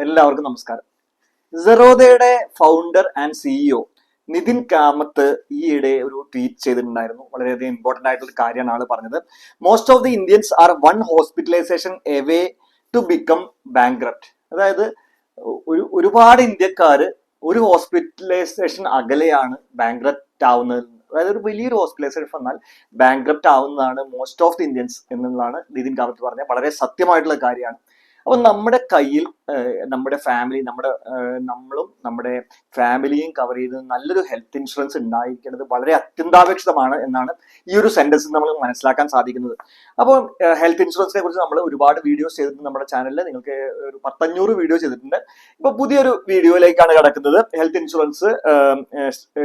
എല്ലാവർക്കും നമസ്കാരം. സെറോദയുടെ founder and CEO Nithin Kamath ഈയിടെ ഒരു ട്വീറ്റ് ചെയ്തിട്ടുണ്ടായിരുന്നു. വളരെയധികം ഇമ്പോർട്ടന്റ് ആയിട്ടുള്ള കാര്യമാണ് ആള് പറഞ്ഞത്. Most of the Indians are one hospitalisation away to become bankrupt. അതായത് ഒരുപാട് ഇന്ത്യക്കാര് ഒരു ഹോസ്പിറ്റലൈസേഷൻ അകലെയാണ് ബാങ്ക്രപ്റ്റ് ആവുന്നത്. അതായത് ഒരു വലിയൊരു ഹോസ്പിറ്റലൈസേഷൻ വന്നാൽ ബാങ്ക്രപ്റ്റ് ആവുന്നതാണ് മോസ്റ്റ് ഓഫ് ദി ഇന്ത്യൻസ് എന്നുള്ളതാണ് നിതിൻ കാമത്ത് പറഞ്ഞത്. വളരെ സത്യമായിട്ടുള്ള കാര്യമാണ്. അപ്പൊ നമ്മുടെ കയ്യിൽ നമ്മുടെ ഫാമിലി നമ്മളും നമ്മുടെ ഫാമിലിയും കവർ ചെയ്ത് നല്ലൊരു ഹെൽത്ത് ഇൻഷുറൻസ് ഉണ്ടായിരിക്കേണ്ടത് വളരെ അത്യന്താപേക്ഷിതമാണ് എന്നാണ് ഈ ഒരു സെന്റൻസിൽ നമ്മൾ മനസ്സിലാക്കാൻ സാധിക്കുന്നത്. അപ്പോൾ ഹെൽത്ത് ഇൻഷുറൻസിനെ കുറിച്ച് നമ്മൾ ഒരുപാട് വീഡിയോസ് ചെയ്തിട്ടുണ്ട് നമ്മുടെ ചാനലിൽ. നിങ്ങൾക്ക് ഒരു 500 വീഡിയോ ചെയ്തിട്ടുണ്ട്. ഇപ്പൊ പുതിയൊരു വീഡിയോയിലേക്കാണ് കിടക്കുന്നത്. ഹെൽത്ത് ഇൻഷുറൻസ്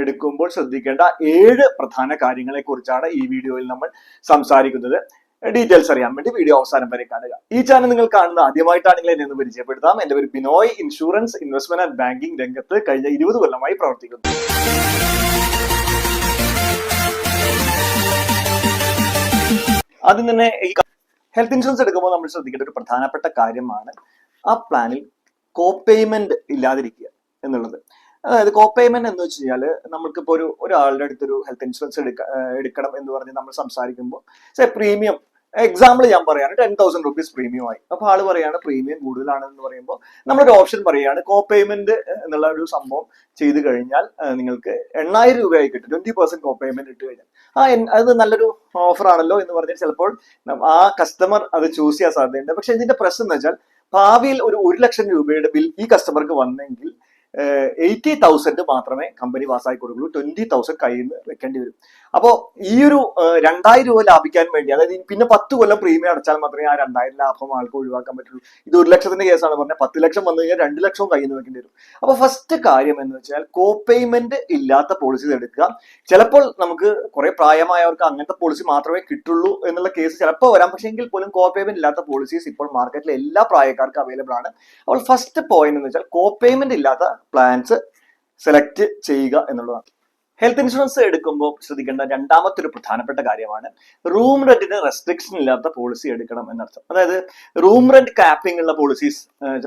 എടുക്കുമ്പോൾ ശ്രദ്ധിക്കേണ്ട 7 പ്രധാന കാര്യങ്ങളെ കുറിച്ചാണ് ഈ വീഡിയോയിൽ നമ്മൾ സംസാരിക്കുന്നത്. ഡീറ്റെയിൽസ് അറിയാൻ വേണ്ടി വീഡിയോ അവസാനം വരെ കാണുക. ഈ ചാനൽ നിങ്ങൾ കാണുന്ന ആദ്യമായിട്ടാണെങ്കിൽ എന്നെ ഒന്ന് പരിചയപ്പെടുത്താം. എന്റെ പേര് Binoy. Insurance, investment and banking രംഗത്ത് കഴിഞ്ഞ 20 കൊല്ലമായി പ്രവർത്തിക്കുന്നു. ആദ്യം തന്നെ ഈ ഹെൽത്ത് ഇൻഷുറൻസ് എടുക്കുമ്പോൾ നമ്മൾ ശ്രദ്ധിക്കേണ്ട ഒരു പ്രധാനപ്പെട്ട കാര്യമാണ് ആ പ്ലാനിൽ കോപേയ്മെന്റ് ഇല്ലാതിരിക്കുക എന്നുള്ളത്. അതായത് കോപേയ്മെന്റ് എന്ന് വെച്ച് കഴിഞ്ഞാൽ നമുക്കിപ്പോൾ ഒരാളുടെ അടുത്തൊരു ഹെൽത്ത് ഇൻഷുറൻസ് എടുക്കണം എന്ന് പറഞ്ഞ് നമ്മൾ സംസാരിക്കുമ്പോൾ പ്രീമിയം എക്സാമ്പിൾ ഞാൻ പറയാണ് 10,000 റുപ്പീസ് പ്രീമിയം ആയി. അപ്പൊ ആള് പറയാണ് പ്രീമിയം കൂടുതലാണെന്ന് പറയുമ്പോൾ നമ്മളൊരു ഓപ്ഷൻ പറയുകയാണ് കോപേയ്മെന്റ് എന്നുള്ള ഒരു സംഭവം ചെയ്ത് കഴിഞ്ഞാൽ നിങ്ങൾക്ക് 8,000 രൂപയായി കിട്ടും. 20% കോപേയ്മെന്റ് ഇട്ട് കഴിഞ്ഞാൽ അത് നല്ലൊരു ഓഫർ ആണല്ലോ എന്ന് പറഞ്ഞാൽ ചിലപ്പോൾ ആ കസ്റ്റമർ അത് ചൂസ് ചെയ്യാൻ സാധ്യതയുണ്ട്. പക്ഷെ ഇതിന്റെ പ്രശ്നം എന്ന് വെച്ചാൽ ഭാവിയിൽ ഒരു 1,00,000 രൂപയുടെ ബിൽ ഈ കസ്റ്റമർക്ക് വന്നെങ്കിൽ 80,000 മാത്രമേ കമ്പനി പാസ്സാക്കി കൊടുക്കുള്ളൂ. 20,000 കയ്യിൽ നിന്ന് വെക്കേണ്ടി വരും. അപ്പോൾ ഈ ഒരു 2,000 രൂപ ലാഭിക്കാൻ വേണ്ടി, അതായത് പിന്നെ 10 കൊല്ലം പ്രീമിയം അടച്ചാൽ മാത്രമേ ആ 2,000 ലാഭം ആൾക്ക് ഒഴിവാക്കാൻ പറ്റുള്ളൂ. ഇത് 1,00,000 കേസാണ് പറഞ്ഞാൽ 10 ലക്ഷം വന്നു കഴിഞ്ഞാൽ 2 ലക്ഷവും കയ്യിൽ നിന്ന് വെക്കേണ്ടി വരും. അപ്പൊ ഫസ്റ്റ് കാര്യം എന്ന് വെച്ചാൽ കോപേയ്മെന്റ് ഇല്ലാത്ത പോളിസി എടുക്കുക. ചിലപ്പോൾ നമുക്ക് കുറെ പ്രായമായവർക്ക് അങ്ങനത്തെ പോളിസി മാത്രമേ കിട്ടുള്ളൂ എന്നുള്ള കേസ് ചിലപ്പോൾ വരാം. പക്ഷേ എങ്കിൽ പോലും കോപേയ്മെന്റ് ഇല്ലാത്ത പോളിസീസ് ഇപ്പോൾ മാർക്കറ്റിൽ എല്ലാ പ്രായക്കാർക്കും അവൈലബിൾ ആണ്. അപ്പോൾ ഫസ്റ്റ് പോയിന്റ് എന്ന് വെച്ചാൽ കോപേയ്മെന്റ് ഇല്ലാത്ത പ്ലാൻസ് സെലക്ട് ചെയ്യുക എന്നുള്ളതാണ്. ഹെൽത്ത് ഇൻഷുറൻസ് എടുക്കുമ്പോൾ ശ്രദ്ധിക്കേണ്ട രണ്ടാമത്തെ ഒരു പ്രധാനപ്പെട്ട കാര്യമാണ് റൂം റെന്റിന് റെസ്ട്രിക്ഷൻ ഇല്ലാത്ത പോളിസി എടുക്കണം എന്നർത്ഥം. അതായത് റൂം റെന്റ് ക്യാപ്പിംഗ് ഉള്ള പോളിസീസ്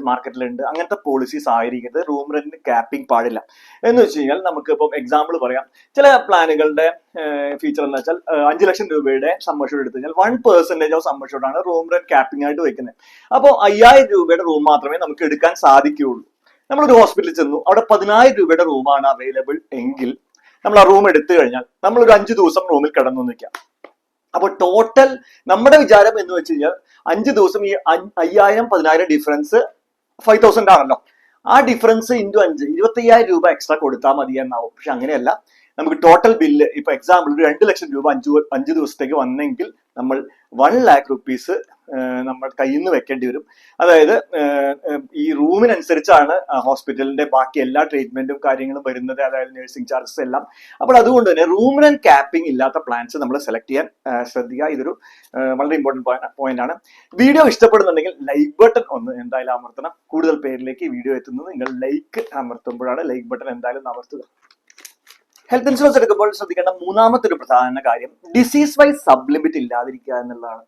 മാർക്കറ്റിലുണ്ട്. അങ്ങനത്തെ പോളിസീസ് ആയിരിക്കരുത്. റൂം റെന്റിന് ക്യാപ്പിംഗ് പാടില്ല. എന്ന് വെച്ച് കഴിഞ്ഞാൽ നമുക്ക് ഇപ്പം എക്സാമ്പിൾ പറയാം. ചില പ്ലാനുകളുടെ ഫീച്ചർ എന്ന് വെച്ചാൽ 5 ലക്ഷം രൂപയുടെ സമ്മർഷോഡ് എടുത്തു കഴിഞ്ഞാൽ 1% ഓഫ് സമ്മർഷോഡാണ് റൂം റെന്റ് ക്യാപ്പിംഗ് ആയിട്ട് വെക്കുന്നത്. അപ്പോൾ 5,000 രൂപയുടെ റൂം മാത്രമേ നമുക്ക് എടുക്കാൻ സാധിക്കുകയുള്ളൂ. നമ്മളൊരു ഹോസ്പിറ്റലിൽ ചെന്നു, അവിടെ 10,000 രൂപയുടെ റൂമാണ് അവൈലബിൾ എങ്കിൽ നമ്മൾ ആ റൂം എടുത്തു കഴിഞ്ഞാൽ നമ്മളൊരു 5 ദിവസം റൂമിൽ കിടന്നു നിൽക്കാം. അപ്പോൾ ടോട്ടൽ നമ്മുടെ വിചാരം എന്ന് വെച്ച് കഴിഞ്ഞാൽ 5 ദിവസം ഈ 5,000 10,000 ഡിഫറൻസ് 5,000 ആണല്ലോ. ആ ഡിഫറൻസ് ഇൻറ്റു 5 25,000 രൂപ എക്സ്ട്രാ കൊടുത്താൽ മതി എന്നാവും. പക്ഷെ അങ്ങനെയല്ല. നമുക്ക് ടോട്ടൽ ബില്ല് ഇപ്പൊ എക്സാമ്പിൾ ഒരു 2 ലക്ഷം രൂപ 5 ദിവസത്തേക്ക് വന്നെങ്കിൽ നമ്മൾ 1 lakh റുപ്പീസ് നമ്മൾ കയ്യിൽ നിന്ന് വെക്കേണ്ടി വരും. അതായത് ഈ റൂമിനനുസരിച്ചാണ് ഹോസ്പിറ്റലിന്റെ ബാക്കി എല്ലാ ട്രീറ്റ്മെന്റും കാര്യങ്ങളും വരുന്നത്, അതായത് നഴ്സിംഗ് ചാർജസ് എല്ലാം. അപ്പോൾ അതുകൊണ്ട് തന്നെ റൂം റെന്റ് ക്യാപ്പിംഗ് ഇല്ലാത്ത പ്ലാൻസ് നമ്മൾ സെലക്ട് ചെയ്യാൻ ശ്രദ്ധിക്കുക. ഇതൊരു വളരെ ഇമ്പോർട്ടന്റ് പോയിന്റ് ആണ്. വീഡിയോ ഇഷ്ടപ്പെടുന്നുണ്ടെങ്കിൽ ലൈക്ക് ബട്ടൺ ഒന്ന് എന്തായാലും അമർത്തണം. കൂടുതൽ പേരിലേക്ക് വീഡിയോ എത്തുന്നത് നിങ്ങൾ ലൈക്ക് അമർത്തുമ്പോഴാണ്. ലൈക്ക് ബട്ടൺ എന്തായാലും അമർത്തുക. ഹെൽത്ത് ഇൻഷുറൻസ് എടുക്കുമ്പോൾ ശ്രദ്ധിക്കേണ്ട മൂന്നാമത്തെ ഒരു പ്രധാന കാര്യം ഡിസീസ് വൈസ് സബ്ലിമിറ്റ് ഇല്ലാതിരിക്കുക എന്നുള്ളതാണ്.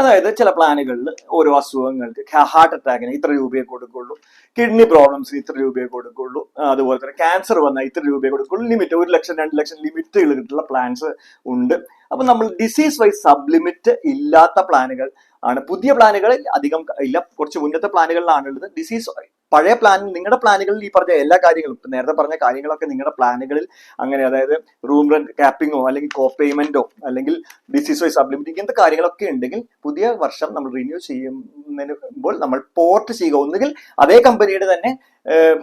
അതായത് ചില പ്ലാനുകളിൽ ഓരോ അസുഖങ്ങൾക്ക് ഹാർട്ട് അറ്റാക്കിന് ഇത്ര രൂപയെ കൊടുക്കുള്ളൂ, കിഡ്നി പ്രോബ്ലംസിന് ഇത്ര രൂപയെ കൊടുക്കുള്ളൂ, അതുപോലെ തന്നെ ക്യാൻസർ വന്നാൽ ഇത്ര രൂപയെ കൊടുക്കുള്ളൂ. ലിമിറ്റ് 1 ലക്ഷം 2 ലക്ഷം ലിമിറ്റുകൾ കിട്ടുള്ള പ്ലാൻസ് ഉണ്ട്. അപ്പൊ നമ്മൾ ഡിസീസ് വൈസ് സബ്ലിമിറ്റ് ഇല്ലാത്ത പ്ലാനുകൾ ആണ്. പുതിയ പ്ലാനുകളിൽ അധികം ഇല്ല, കുറച്ച് മുന്നത്തെ പ്ലാനുകളിലാണ് ഉള്ളത്. ഡിസീസ് പഴയ പ്ലാൻ നിങ്ങളുടെ പ്ലാനുകളിൽ ഈ പറഞ്ഞ എല്ലാ കാര്യങ്ങളും നേരത്തെ പറഞ്ഞ കാര്യങ്ങളൊക്കെ നിങ്ങളുടെ പ്ലാനുകളിൽ അങ്ങനെ, അതായത് റൂം റെന്റ് ക്യാപ്പിങ്ങോ അല്ലെങ്കിൽ കോപേയ്മെന്റോ അല്ലെങ്കിൽ ഡിസീസ് വൈസ് സബ്ലിമിറ്റ് ഇങ്ങനത്തെ കാര്യങ്ങളൊക്കെ ഉണ്ടെങ്കിൽ പുതിയ വർഷം നമ്മൾ റിന്യൂ ചെയ്യുമ്പോൾ നമ്മൾ പോർട്ട് ചെയ്യുക. ഒന്നുകിൽ അതേ കമ്പനിയുടെ തന്നെ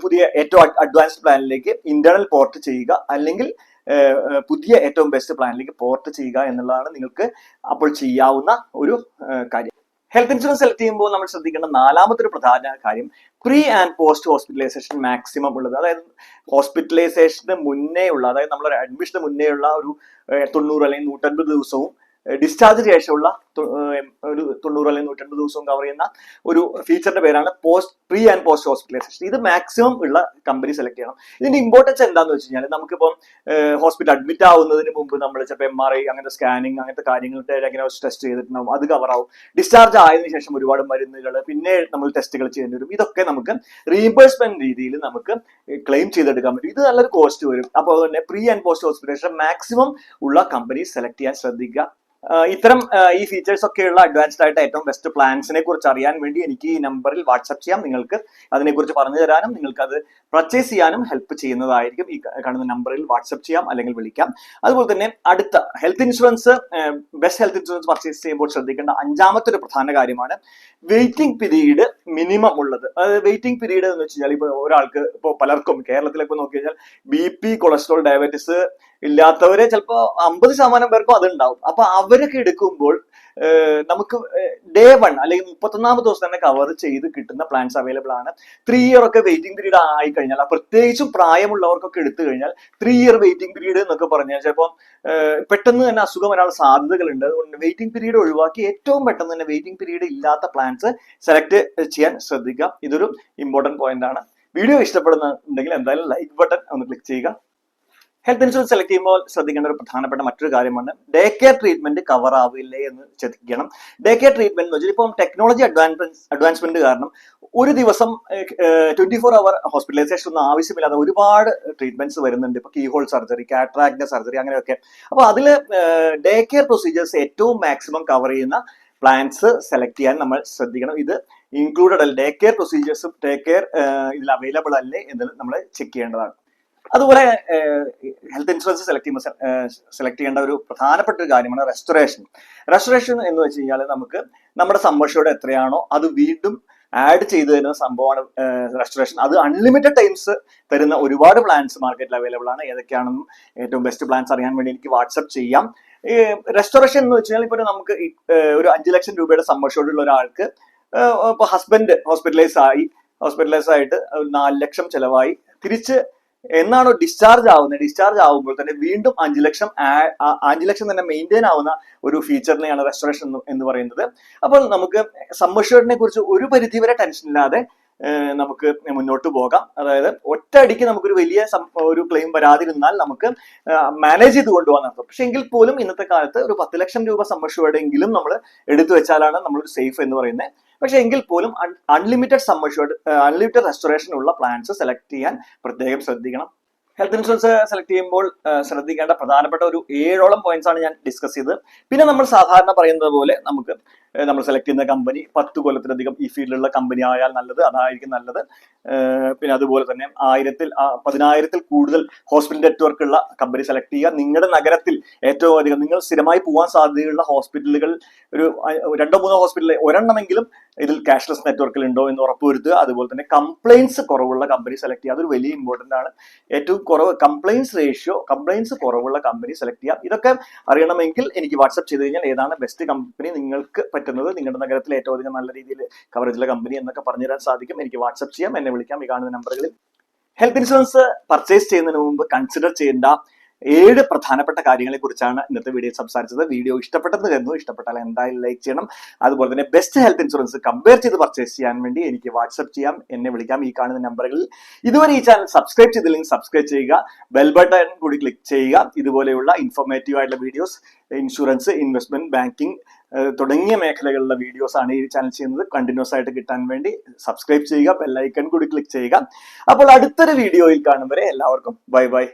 പുതിയ ഏറ്റവും അഡ്വാൻസ്ഡ് പ്ലാനിലേക്ക് ഇന്റേണൽ പോർട്ട് ചെയ്യുക, അല്ലെങ്കിൽ പുതിയ ഏറ്റവും ബെസ്റ്റ് പ്ലാനിലേക്ക് പോർട്ട് ചെയ്യുക എന്നുള്ളതാണ് നിങ്ങൾക്ക് അപ്പോൾ ചെയ്യാവുന്ന ഒരു കാര്യം. ഹെൽത്ത് ഇൻഷുറൻസ് സെലക്ട് ചെയ്യുമ്പോൾ നമ്മൾ ശ്രദ്ധിക്കേണ്ട നാലാമത്തെ ഒരു പ്രധാന കാര്യം pre and post hospitalisation maximum ഉള്ളത്. അതായത് ഹോസ്പിറ്റലൈസേഷന് മുന്നേ ഉള്ള, അതായത് നമ്മളൊരു അഡ്മിഷന് മുന്നേ ഉള്ള ഒരു 90 അല്ലെങ്കിൽ 150 ദിവസവും ഡിസ്ചാർജിന് ശേഷമുള്ള ഒരു 90 അല്ലെങ്കിൽ 150 ദിവസവും കവർ ചെയ്യുന്ന ഒരു ഫീച്ചറിന്റെ പേരാണ് പ്രീ ആൻഡ് പോസ്റ്റ് ഹോസ്പിറ്റലൈസേഷൻ. ഇത് മാക്സിമം ഉള്ള കമ്പനി സെലക്ട് ചെയ്യണം. ഇതിന്റെ ഇമ്പോർട്ടൻസ് എന്താണെന്ന് വെച്ച് കഴിഞ്ഞാൽ നമുക്കിപ്പം ഹോസ്പിറ്റൽ അഡ്മിറ്റ് ആവുന്നതിന് മുമ്പ് നമ്മൾ ചിലപ്പോൾ MRI അങ്ങനത്തെ സ്കാനിങ് അങ്ങനത്തെ കാര്യങ്ങളുടെ ഡയഗ്നോസിസ് ടെസ്റ്റ് ചെയ്തിട്ടുണ്ടാവും, അത് കവർ ആവും. ഡിസ്ചാർജ് ആയതിനു ശേഷം ഒരുപാട് മരുന്നുകൾ പിന്നെ നമ്മൾ ടെസ്റ്റുകൾ ചെയ്യേണ്ടി വരും. ഇതൊക്കെ നമുക്ക് റീഇംബേഴ്സ്മെന്റ് രീതിയിൽ നമുക്ക് ക്ലെയിം ചെയ്തെടുക്കാൻ പറ്റും. ഇത് നല്ലൊരു കോസ്റ്റ് വരും. അപ്പോൾ തന്നെ pre and post hospitalisation maximum ഉള്ള കമ്പനി സെലക്ട് ചെയ്യാൻ ശ്രദ്ധിക്കുക. ഇത്തരം ഈ ഫീച്ചേഴ്സ് ഒക്കെയുള്ള അഡ്വാൻസ്ഡ് ആയിട്ട് ഏറ്റവും ബെസ്റ്റ് പ്ലാൻസിനെ കുറിച്ച് അറിയാൻ വേണ്ടി എനിക്ക് ഈ നമ്പറിൽ വാട്സ്ആപ്പ് ചെയ്യാം. നിങ്ങൾക്ക് അതിനെക്കുറിച്ച് പറഞ്ഞു തരാനും നിങ്ങൾക്ക് അത് പർച്ചേസ് ചെയ്യാനും ഹെൽപ്പ് ചെയ്യുന്നതായിരിക്കും. ഈ കാണുന്ന നമ്പറിൽ വാട്സ്ആപ്പ് ചെയ്യാം അല്ലെങ്കിൽ വിളിക്കാം. അതുപോലെ തന്നെ അടുത്ത health insurance, best health insurance purchase ചെയ്യുമ്പോൾ ശ്രദ്ധിക്കേണ്ട അഞ്ചാമത്തെ ഒരു പ്രധാന കാര്യമാണ് വെയിറ്റിംഗ് പീരീഡ് മിനിമം ഉള്ളത്. അതായത് വെയിറ്റിംഗ് പീരീഡ് എന്ന് വെച്ച് കഴിഞ്ഞാൽ ഇപ്പോൾ ഒരാൾക്ക് ഇപ്പോൾ പലർക്കും കേരളത്തിലൊക്കെ നോക്കി കഴിഞ്ഞാൽ BP, കൊളസ്ട്രോൾ, ഡയബറ്റിസ് ഇല്ലാത്തവരെ ചിലപ്പോൾ 50% പേർക്കും അതുണ്ടാവും. അപ്പൊ അവരൊക്കെ എടുക്കുമ്പോൾ നമുക്ക് ഡേ 1 അല്ലെങ്കിൽ 31ാമത്തെ ദിവസം തന്നെ കവർ ചെയ്ത് കിട്ടുന്ന പ്ലാൻസ് അവൈലബിൾ ആണ്. 3 ഇയർ ഒക്കെ വെയിറ്റിംഗ് പീരീഡ് ആയി കഴിഞ്ഞാൽ, പ്രത്യേകിച്ചും പ്രായമുള്ളവർക്കൊക്കെ എടുത്തു കഴിഞ്ഞാൽ 3 ഇയർ വെയിറ്റിംഗ് പീരീഡ് എന്നൊക്കെ പറഞ്ഞാൽ ചിലപ്പോൾ പെട്ടെന്ന് തന്നെ അസുഖം വരാനുള്ള സാധ്യതകളുണ്ട്. അതുകൊണ്ട് വെയിറ്റിംഗ് പീരീഡ് ഒഴിവാക്കി ഏറ്റവും പെട്ടെന്ന് തന്നെ വെയിറ്റിംഗ് പീരീഡ് ഇല്ലാത്ത പ്ലാൻസ് സെലക്ട് ചെയ്യാൻ ശ്രദ്ധിക്കുക. ഇതൊരു ഇമ്പോർട്ടന്റ് പോയിന്റ് ആണ്. വീഡിയോ ഇഷ്ടപ്പെടുന്നുണ്ടെങ്കിൽ എന്തായാലും ലൈക്ക് ബട്ടൺ ഒന്ന് ക്ലിക്ക് ചെയ്യുക. ഹെൽത്ത് ഇൻഷുറൻസ് സെലക്ട് ചെയ്യുമ്പോൾ ശ്രദ്ധിക്കേണ്ട ഒരു പ്രധാനപ്പെട്ട മറ്റൊരു കാര്യമാണ് ഡേ കെയർ ട്രീറ്റ്മെന്റ് കവർ ആവില്ലേ എന്ന് ശ്രദ്ധിക്കണം. ഡേ കെയർ ട്രീറ്റ്മെന്റ് എന്ന് വെച്ചാൽ ഇപ്പം ടെക്നോളജി അഡ്വാൻസ്മെന്റ് കാരണം ഒരു ദിവസം 24 അവർ ഹോസ്പിറ്റലൈസേഷൻ ഒന്നും ആവശ്യമില്ലാതെ ഒരുപാട് ട്രീറ്റ്മെന്റ്സ് വരുന്നുണ്ട്. ഇപ്പൊ കീഹോൾ സർജറി, കാറ്ററാക്ട് സർജറി, അങ്ങനെയൊക്കെ. അപ്പൊ അതിൽ ഡേ കെയർ പ്രൊസീജിയേഴ്സ് ഏറ്റവും മാക്സിമം കവർ ചെയ്യുന്ന പ്ലാൻസ് സെലക്ട് ചെയ്യാൻ നമ്മൾ ശ്രദ്ധിക്കണം. ഇത് ഇൻക്ലൂഡഡ് അല്ല, ഡേ കെയർ പ്രൊസീജിയേഴ്സും ഡേ കെയർ ഇതിൽ അവൈലബിൾ അല്ലേ എന്ന് നമ്മൾ ചെക്ക് ചെയ്യേണ്ടതാണ്. അതുപോലെ ഹെൽത്ത് ഇൻഷുറൻസ് സെലക്ട് ചെയ്യേണ്ട ഒരു പ്രധാനപ്പെട്ട ഒരു കാര്യമാണ് റെസ്റ്റോറേഷൻ. റെസ്റ്റോറേഷൻ എന്ന് വെച്ച് കഴിഞ്ഞാൽ നമുക്ക് നമ്മുടെ സമ്മർഷോടെ എത്രയാണോ അത് വീണ്ടും ആഡ് ചെയ്ത് തരുന്ന സംഭവമാണ് റെസ്റ്റോറേഷൻ. അത് അൺലിമിറ്റഡ് ടൈംസ് തരുന്ന ഒരുപാട് പ്ലാൻസ് മാർക്കറ്റിൽ അവൈലബിൾ ആണ്. ഏതൊക്കെയാണെന്നും ഏറ്റവും ബെസ്റ്റ് പ്ലാൻസ് അറിയാൻ വേണ്ടി എനിക്ക് വാട്സ്ആപ്പ് ചെയ്യാം. ഈ റെസ്റ്റോറേഷൻ എന്ന് വെച്ച് കഴിഞ്ഞാൽ ഇപ്പോൾ നമുക്ക് ഒരു 5 ലക്ഷം രൂപയുടെ സമ്മർഷോടുള്ള ഒരാൾക്ക് ഇപ്പോൾ ഹസ്ബൻഡ് ഹോസ്പിറ്റലൈസ് ആയിട്ട് 4 ലക്ഷം ചെലവായി തിരിച്ച് എന്നാണോ ഡിസ്ചാർജ് ആവുമ്പോൾ തന്നെ വീണ്ടും 5 ലക്ഷം തന്നെ മെയിൻറ്റെയിൻ ആവുന്ന ഒരു ഫീച്ചറിനെയാണ് റെസ്റ്റോറേഷൻ എന്ന് പറയുന്നത്. അപ്പോൾ നമുക്ക് സമ്മർഷേർഡിനെ കുറിച്ച് ഒരു പരിധി വരെ ടെൻഷൻ ഇല്ലാതെ നമുക്ക് മുന്നോട്ട് പോകാം. അതായത് ഒറ്റയടിക്ക് നമുക്കൊരു വലിയ ഒരു ക്ലെയിം വരാതിരുന്നാൽ നമുക്ക് മാനേജ് ചെയ്ത് കൊണ്ടുപോകാൻ നടത്തും. പക്ഷെ എങ്കിൽ പോലും ഇന്നത്തെ കാലത്ത് ഒരു 10 ലക്ഷം രൂപ സമ്മർഷേർഡെങ്കിലും നമ്മൾ എടുത്തു വെച്ചാലാണ് നമ്മളൊരു സേഫ് എന്ന് പറയുന്നത്. പക്ഷെ എങ്കിൽ പോലും അൺലിമിറ്റഡ് റെസ്റ്റോറേഷൻ ഉള്ള പ്ലാൻസ് സെലക്ട് ചെയ്യാൻ പ്രത്യേകം ശ്രദ്ധിക്കണം. ഹെൽത്ത് ഇൻഷുറൻസ് സെലക്ട് ചെയ്യുമ്പോൾ ശ്രദ്ധിക്കേണ്ട പ്രധാനപ്പെട്ട ഒരു 7ഓളം പോയിന്റ്സ് ആണ് ഞാൻ ഡിസ്കസ് ചെയ്തത്. പിന്നെ നമ്മൾ സാധാരണ പറയുന്നത് പോലെ നമ്മൾ സെലക്ട് ചെയ്യുന്ന കമ്പനി 10 കൊല്ലത്തിലധികം ഈ ഫീൽഡിലുള്ള കമ്പനി ആയാൽ നല്ലത്, അതായിരിക്കും നല്ലത്. പിന്നെ അതുപോലെ തന്നെ 10,000-ൽ കൂടുതൽ ഹോസ്പിറ്റൽ നെറ്റ്വർക്ക് ഉള്ള കമ്പനി സെലക്ട് ചെയ്യുക. നിങ്ങളുടെ നഗരത്തിൽ ഏറ്റവും അധികം നിങ്ങൾ സ്ഥിരമായി പോകാൻ സാധ്യതയുള്ള ഹോസ്പിറ്റലുകൾ ഒരു 2-3 ഹോസ്പിറ്റലിൽ ഒരെണ്ണമെങ്കിലും ഇതിൽ ക്യാഷ്ലെസ് നെറ്റ്വർക്കിൽ ഉണ്ടോ എന്ന് ഉറപ്പുവരുത്തുക. അതുപോലെ തന്നെ കംപ്ലൈൻസ് കുറവുള്ള കമ്പനി സെലക്ട് ചെയ്യുക. അതൊരു വലിയ ഇമ്പോർട്ടന്റ് ആണ്. ഏറ്റവും കുറവ് കംപ്ലൈൻസ് കുറവുള്ള കമ്പനി സെലക്ട് ചെയ്യുക. ഇതൊക്കെ അറിയണമെങ്കിൽ എനിക്ക് വാട്സ്ആപ്പ് ചെയ്ത് കഴിഞ്ഞാൽ ഏതാണ് ബെസ്റ്റ് കമ്പനി നിങ്ങൾക്ക് പറ്റുന്നത്, നിങ്ങളുടെ നഗരത്തിൽ ഏറ്റവും അധികം നല്ല രീതിയിൽ കവറേജുള്ള കമ്പനി എന്നൊക്കെ പറഞ്ഞു തരാൻ സാധിക്കും. എനിക്ക് വാട്സ്ആപ്പ് ചെയ്യാം, എന്നെ വിളിക്കാം ഈ കാണുന്ന നമ്പറുകളിൽ. ഹെൽത്ത് ഇൻഷുറൻസ് പർച്ചേസ് ചെയ്യുന്നതിന് മുമ്പ് കൺസിഡർ ചെയ്യേണ്ട 7 പ്രധാനപ്പെട്ട കാര്യങ്ങളെ കുറിച്ചാണ് ഇന്നത്തെ വീഡിയോയിൽ സംസാരിച്ചത്. വീഡിയോ ഇഷ്ടപ്പെട്ടെന്ന് കരുതുന്നു. ഇഷ്ടപ്പെട്ടാൽ എന്തായാലും ലൈക്ക് ചെയ്യണം. അതുപോലെ തന്നെ ബെസ്റ്റ് ഹെൽത്ത് ഇൻഷുറൻസ് കമ്പയർ ചെയ്ത് പർച്ചേസ് ചെയ്യാൻ വേണ്ടി എനിക്ക് വാട്സ്ആപ്പ് ചെയ്യാം, എന്നെ വിളിക്കാം ഈ കാണുന്ന നമ്പറുകളിൽ. ഇതുവരെ ഈ ചാനൽ സബ്സ്ക്രൈബ് ചെയ്തില്ലെങ്കിൽ സബ്സ്ക്രൈബ് ചെയ്യുക, ബെൽ ബട്ടൺ കൂടി ക്ലിക്ക് ചെയ്യുക. ഇതുപോലെയുള്ള ഇൻഫോർമേറ്റീവ് ആയിട്ടുള്ള വീഡിയോസ്, ഇൻഷുറൻസ്, ഇൻവെസ്റ്റ്മെന്റ്, ബാങ്കിങ് തുടങ്ങിയ മേഖലകളിലുള്ള വീഡിയോസ് ആണ് ഈ ചാനൽ ചെയ്യുന്നത്. കണ്ടിന്യൂസ് ആയിട്ട് കിട്ടാൻ വേണ്ടി സബ്സ്ക്രൈബ് ചെയ്യുക, ബെൽ ഐക്കൺ കൂടി ക്ലിക്ക് ചെയ്യുക. അപ്പോൾ അടുത്തൊരു വീഡിയോയിൽ കാണും വരെ എല്ലാവർക്കും ബൈ ബൈ.